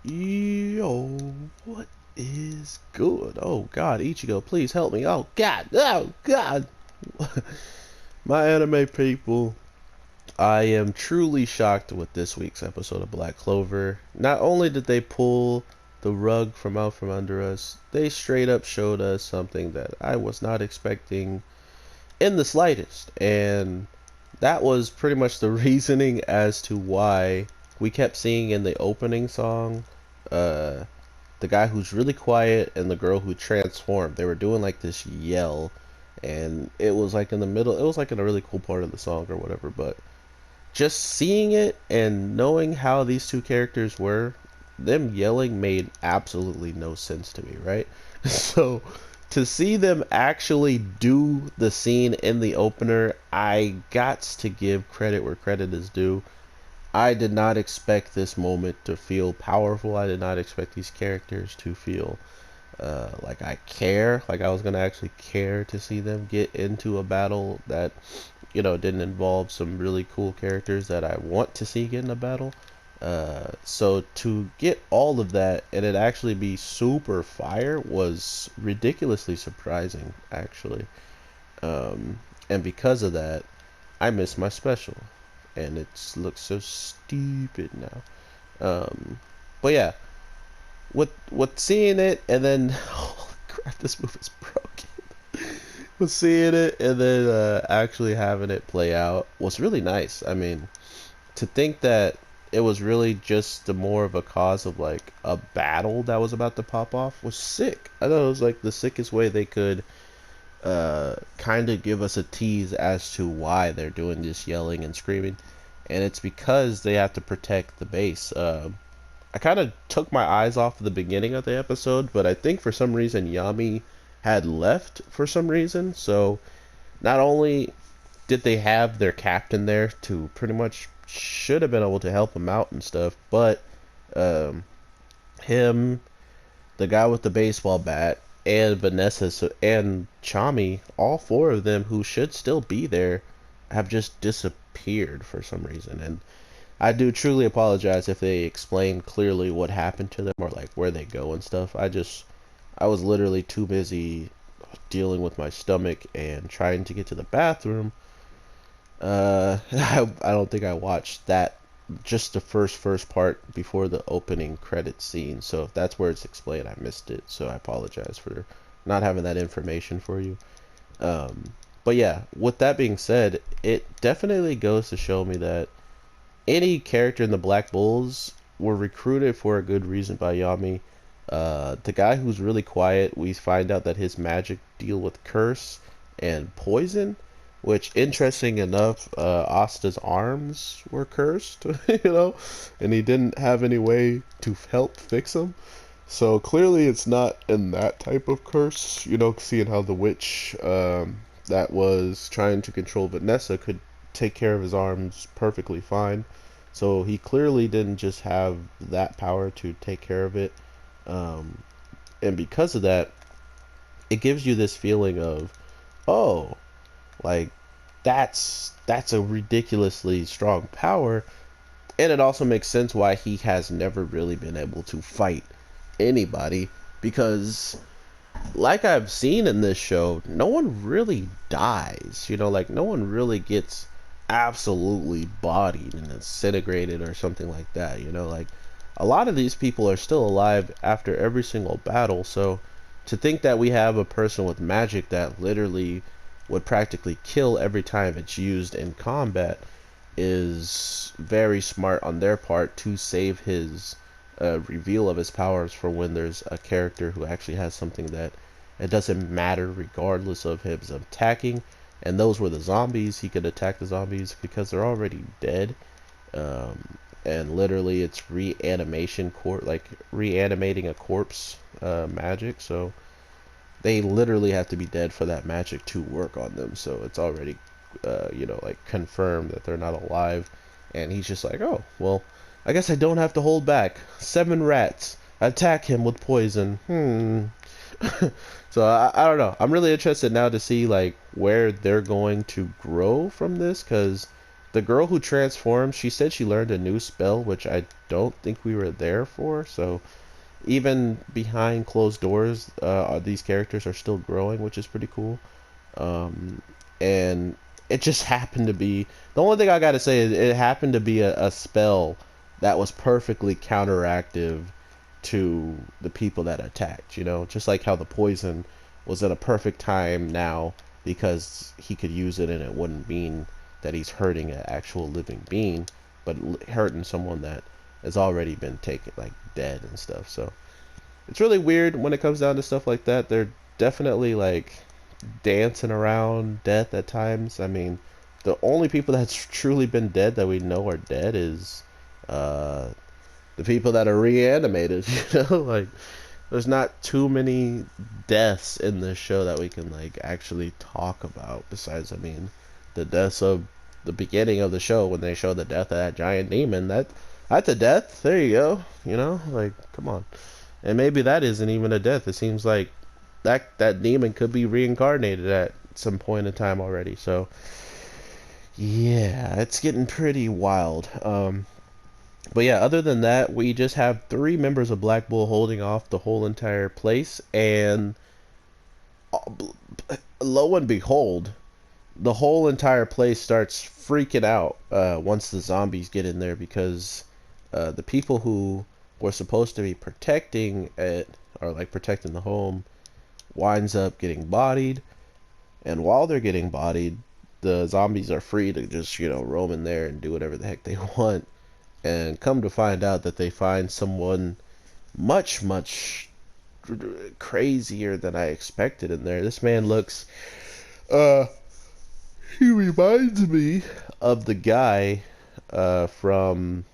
Yo, what is good? Oh God, Ichigo, please help me. Oh God. My anime people, I am truly shocked with this week's episode of Black Clover. Not only did they pull the rug from out from under us, they straight up showed us something that I was not expecting in the slightest. And that was pretty much the reasoning as to why we kept seeing in the opening song, uh, the guy who's really quiet and the girl who transformed. They were doing like this yell, and it was like in the middle. It was like in a really cool part of the song or whatever. But just seeing it and knowing how these two characters were, them yelling made absolutely no sense to me, right? So to see them actually do the scene in the opener, I got to give credit where credit is due. I did not expect this moment to feel powerful. I did not expect these characters to feel like I care, like I was gonna actually care to see them get into a battle that, didn't involve some really cool characters that I want to see get in a battle. So to get all of that and it actually be super fire was ridiculously surprising, actually. Um, and because of that, I missed my special, and it looks so stupid now. But yeah, with seeing it and then oh crap, this move is broken. With seeing it and then actually having it play out was really nice. I mean, to think that it was really just the more of a cause of like a battle that was about to pop off was sick. I thought it was like the sickest way they could kind of give us a tease as to why they're doing this yelling and screaming, and it's because they have to protect the base. I kind of took my eyes off the beginning of the episode, but I think for some reason Yami had left for some reason. So not only did they have their captain there to pretty much should have been able to help him out and stuff, but um, him, the guy with the baseball bat, and Vanessa and Chami, all four of them who should still be there, have just disappeared for some reason. And I do truly apologize if they explain clearly what happened to them or like where they go and stuff. I was literally too busy dealing with my stomach and trying to get to the bathroom. I don't think I watched that, just the first part before the opening credit scene. So if that's where it's explained, I missed it. So I apologize for not having that information for you. Um, but yeah, with that being said, it definitely goes to show me that any character in the Black Bulls were recruited for a good reason by Yami. The guy who's really quiet, we find out that his magic deal with curse and poison, which interesting enough, Asta's arms were cursed, and he didn't have any way to help fix them. So clearly it's not in that type of curse, seeing how the witch that was trying to control Vanessa could take care of his arms perfectly fine. So he clearly didn't just have that power to take care of it. Um, and because of that, it gives you this feeling of, oh, like that's a ridiculously strong power. And it also makes sense why he has never really been able to fight anybody, because like I've seen in this show, no one really dies. Like no one really gets absolutely bodied and disintegrated or something like that. Like a lot of these people are still alive after every single battle. So to think that we have a person with magic that literally would practically kill every time it's used in combat is very smart on their part to save his reveal of his powers for when there's a character who actually has something that it doesn't matter regardless of him attacking. And those were the zombies. He could attack the zombies because they're already dead. And literally it's reanimating a corpse magic. So they literally have to be dead for that magic to work on them. So it's already like confirmed that they're not alive. And he's just like, oh well, I guess I don't have to hold back. 7 rats attack him with poison. So I don't know. I'm really interested now to see like where they're going to grow from this, because the girl who transformed, she said she learned a new spell, which I don't think we were there for. So even behind closed doors, these characters are still growing, which is pretty cool. And it just happened to be, the only thing I gotta say is it happened to be a spell that was perfectly counteractive to the people that attacked, you know, just like how the poison was at a perfect time now because he could use it and it wouldn't mean that he's hurting an actual living being, but hurting someone that has already been taken, like dead and stuff. So it's really weird when it comes down to stuff like that. They're definitely like dancing around death at times. I mean, the only people that's truly been dead that we know are dead is uh, the people that are reanimated. You know, like there's not too many deaths in this show that we can like actually talk about. Besides, I mean, the deaths of the beginning of the show when they show the death of that giant demon. That's a death. There you go. You know, like come on. And maybe that isn't even a death. It seems like that demon could be reincarnated at some point in time already. So yeah, it's getting pretty wild. But yeah, other than that, we just have 3 members of Black Bull holding off the whole entire place, and lo and behold, the whole entire place starts freaking out once the zombies get in there because the people who were supposed to be protecting it, or like protecting the home, winds up getting bodied, and while they're getting bodied, the zombies are free to just, you know, roam in there and do whatever the heck they want, and come to find out that they find someone much, much crazier than I expected in there. This man looks, he reminds me of the guy, from,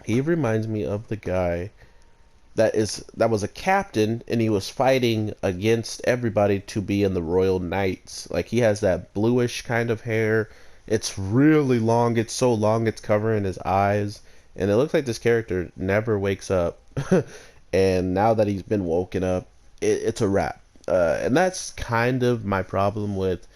he reminds me of the guy that was a captain, and he was fighting against everybody to be in the Royal Knights. Like he has that bluish kind of hair. It's really long. It's so long it's covering his eyes, and it looks like this character never wakes up. And now that he's been woken up, it's a wrap. And that's kind of my problem with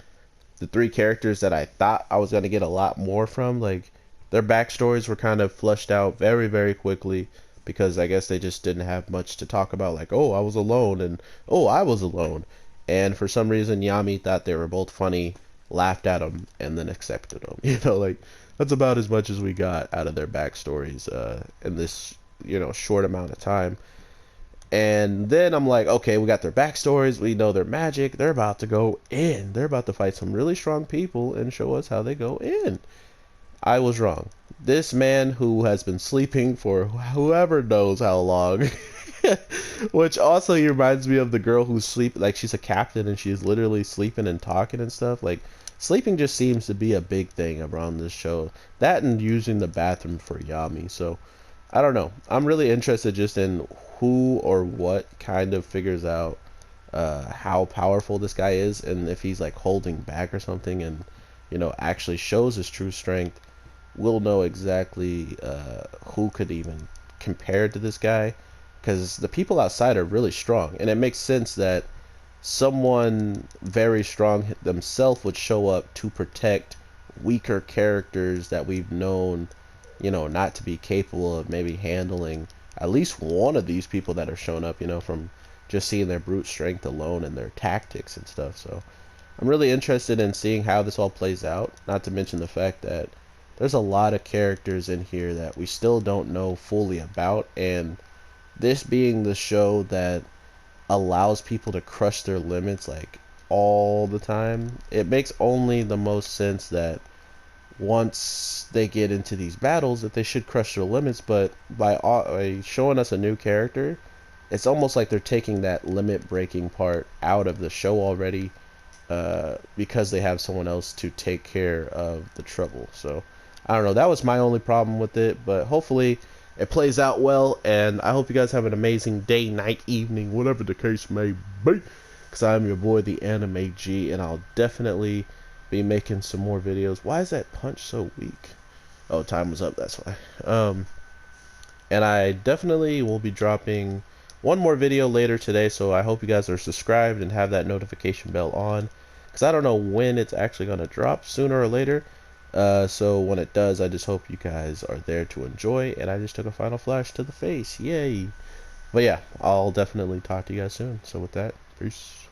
the 3 characters that I thought I was gonna get a lot more from. Like their backstories were kind of flushed out very, very quickly because I guess they just didn't have much to talk about. Like, oh, I was alone, and oh, I was alone. And for some reason, Yami thought they were both funny, laughed at them, and then accepted them. You know, like that's about as much as we got out of their backstories in this, you know, short amount of time. And then I'm like, okay, we got their backstories, we know their magic, they're about to go in. They're about to fight some really strong people and show us how they go in. I was wrong. This man who has been sleeping for whoever knows how long, which also reminds me of the girl who's sleeping, like she's a captain and she's literally sleeping and talking and stuff. Like sleeping just seems to be a big thing around this show. That and using the bathroom for Yami. So I don't know. I'm really interested just in who or what kind of figures out how powerful this guy is, and if he's like holding back or something, and you know actually shows his true strength. We'll know exactly who could even compare to this guy, because the people outside are really strong, and it makes sense that someone very strong themselves would show up to protect weaker characters that we've known, you know, not to be capable of maybe handling at least one of these people that are showing up, you know, from just seeing their brute strength alone and their tactics and stuff. So I'm really interested in seeing how this all plays out, not to mention the fact that there's a lot of characters in here that we still don't know fully about, and this being the show that allows people to crush their limits like all the time, it makes only the most sense that once they get into these battles that they should crush their limits. But by showing us a new character, it's almost like they're taking that limit breaking part out of the show already, because they have someone else to take care of the trouble. So I don't know, that was my only problem with it, but hopefully it plays out well, and I hope you guys have an amazing day, night, evening, whatever the case may be, because I'm your boy, the Anime G, and I'll definitely be making some more videos. Why is that punch so weak? Oh, time was up, that's why. And I definitely will be dropping one more video later today, so I hope you guys are subscribed and have that notification bell on, because I don't know when it's actually going to drop, sooner or later. So when it does, I just hope you guys are there to enjoy. And I just took a final flash to the face. Yay. But yeah, I'll definitely talk to you guys soon. So with that, peace.